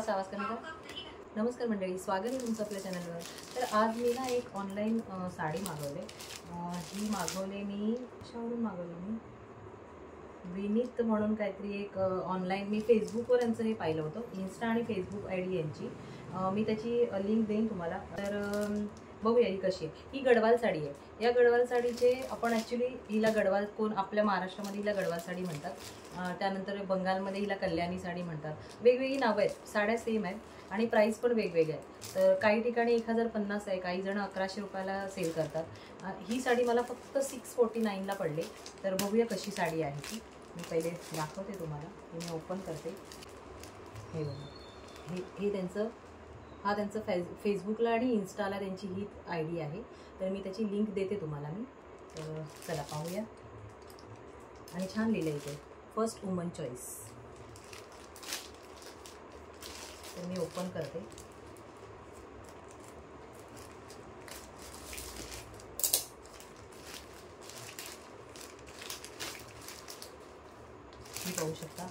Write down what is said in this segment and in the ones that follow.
थोडासा आवाज कमी करा। नमस्कार मंडळी, स्वागत आहे तुमचं आपल्या चॅनलवर। तर आज मी ना एक ऑनलाईन साडी मागवले। ही मागवले मी कशावरून मागवली मी विनीत म्हणून काहीतरी एक ऑनलाईन मी फेसबुकवर यांचं हे पाहिलं होतं, इन्स्टा आणि फेसबुक आयडी यांची। मी त्याची लिंक देईन तुम्हाला। तर बघूया ही कशी आहे। ही गडवाल साडी आहे। या गडवाल साडीचे आपण ॲक्च्युली हिला गडवाल कोण आपल्या महाराष्ट्रामध्ये हिला गडवाल साडी म्हणतात, त्यानंतर बंगालमध्ये हिला कल्याणी साडी म्हणतात। वेगवेगळी नावं आहेत, साड्या सेम आहेत आणि प्राईस पण वेगवेगळे आहे। तर काही ठिकाणी 1050 आहे, काही जण 1100 रुपयाला सेल करतात। ही साडी मला फक्त 649ला पडली। तर बघूया कशी साडी आहे ती। मी पहिले दाखवते तुम्हाला, मी ओपन करते। हे बघा, हे त्यांचं फेसबुकला आणि इन्स्टाला त्यांची ही आयडी आहे। तर मी त्याची लिंक देते तुम्हाला मी। तर चला पाहूया। आणि छान लिहिलं इथे, फर्स्ट वुमन चॉईस। तर मी ओपन करते। मी पाहू शकता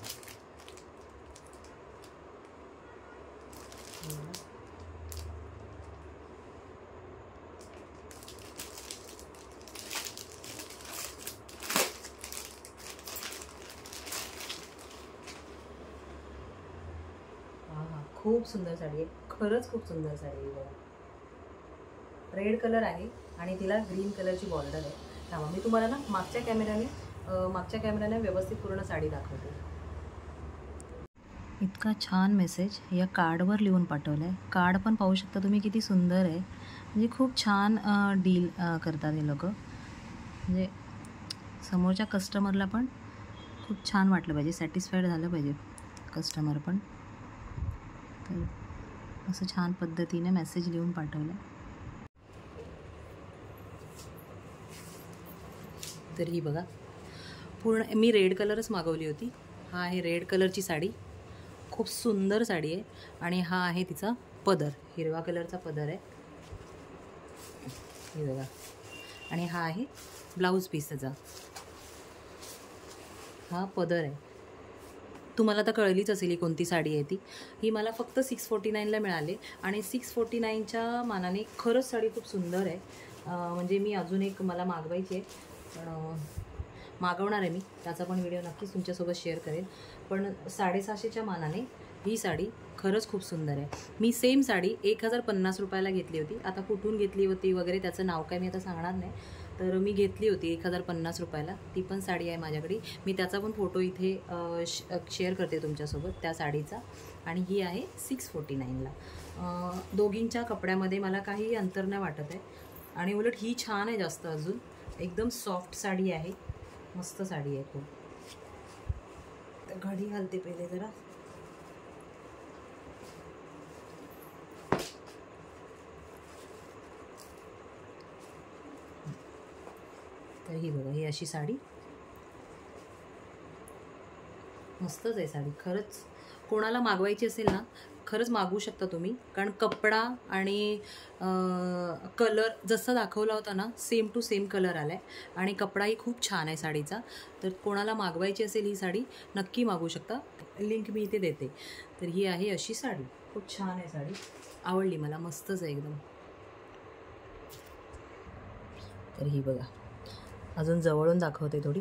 खूप सुंदर साडी आहे, खरंच खूप सुंदर साडी आहे। बघा, रेड कलर आहे आणि तिला ग्रीन कलरची बॉर्डर आहे। थांबा, मी तुम्हाला ना मागच्या कॅमेऱ्याने व्यवस्थित पूर्ण साडी दाखवते। इतका छान मेसेज या कार्डवर लिहून पाठवलं आहे। कार्ड पण पाहू शकता तुम्ही, किती सुंदर आहे। म्हणजे खूप छान डील करतात हे लोक। म्हणजे समोरच्या कस्टमरला पण खूप छान वाटलं पाहिजे, सॅटिस्फाईड झालं पाहिजे कस्टमर पण। तर असं छान पद्धतीने मेसेज लिहून पाठवलं। तर ही बघा, पूर्ण मी रेड कलरच मागवली होती। हा आहे रेड कलरची साडी, खूप सुंदर साडी आहे। आणि हा आहे तिचा पदर, हिरवा कलरचा पदर आहे हे बघा। आणि हा आहे ब्लाऊज पीस त्याचा, हा पदर आहे। तुम्हाला तर कळलीच असेल ही कोणती साडी आहे ती। ही मला फक्त 649ला मिळाले आणि 649च्या मानाने खरंच साडी खूप सुंदर आहे। म्हणजे मी अजून एक मला मागवायची आहे, पण मागवणार आहे मी, त्याचा पण व्हिडिओ नक्कीच तुमच्यासोबत शेअर करेल। पण 750च्या मानाने ही साडी खरंच खूप सुंदर आहे। मी सेम साडी 1050 रुपयाला घेतली होती। आता कुठून घेतली होती वगैरे त्याचं नाव काय मी आता सांगणार नाही। तर मी घेतली होती 1050 रुपयाला, ती पण साडी आहे माझ्याकडे। मी त्याचा पण फोटो इथे शेअर करते तुमच्यासोबत त्या साडीचा। आणि ही आहे 649ला। दोघींच्या कपड्यामध्ये मला काही अंतर नाही वाटत आहे। आणि उलट ही छान आहे जास्त, अजून एकदम सॉफ्ट साडी आहे, मस्त साडी आहे खूप। तर घडी घालते पहिले जरा। तर ही बघा, ही अशी साडी मस्तच आहे साडी। खरंच कोणाला मागवायची असेल ना, खरंच मागवू शकता तुम्ही। कारण कपडा आणि कलर जसं दाखवला होता ना, सेम टू सेम कलर आला आहे आणि कपडाही खूप छान आहे साडीचा। तर कोणाला मागवायची असेल ही साडी नक्की मागवू शकता, लिंक मी इथे देते। तर ही आहे अशी साडी, खूप छान आहे साडी, आवडली मला, मस्तच आहे एकदम। तर ही बघा, अजून जवळून दाखवते थोडी।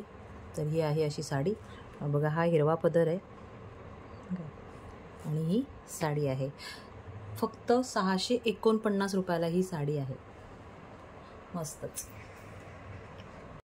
तर ही आहे अशी साडी बघा, हा हिरवा पदर आहे आणि ही साडी आहे। फक्त 649 रुपयाला ही साडी आहे, मस्तच।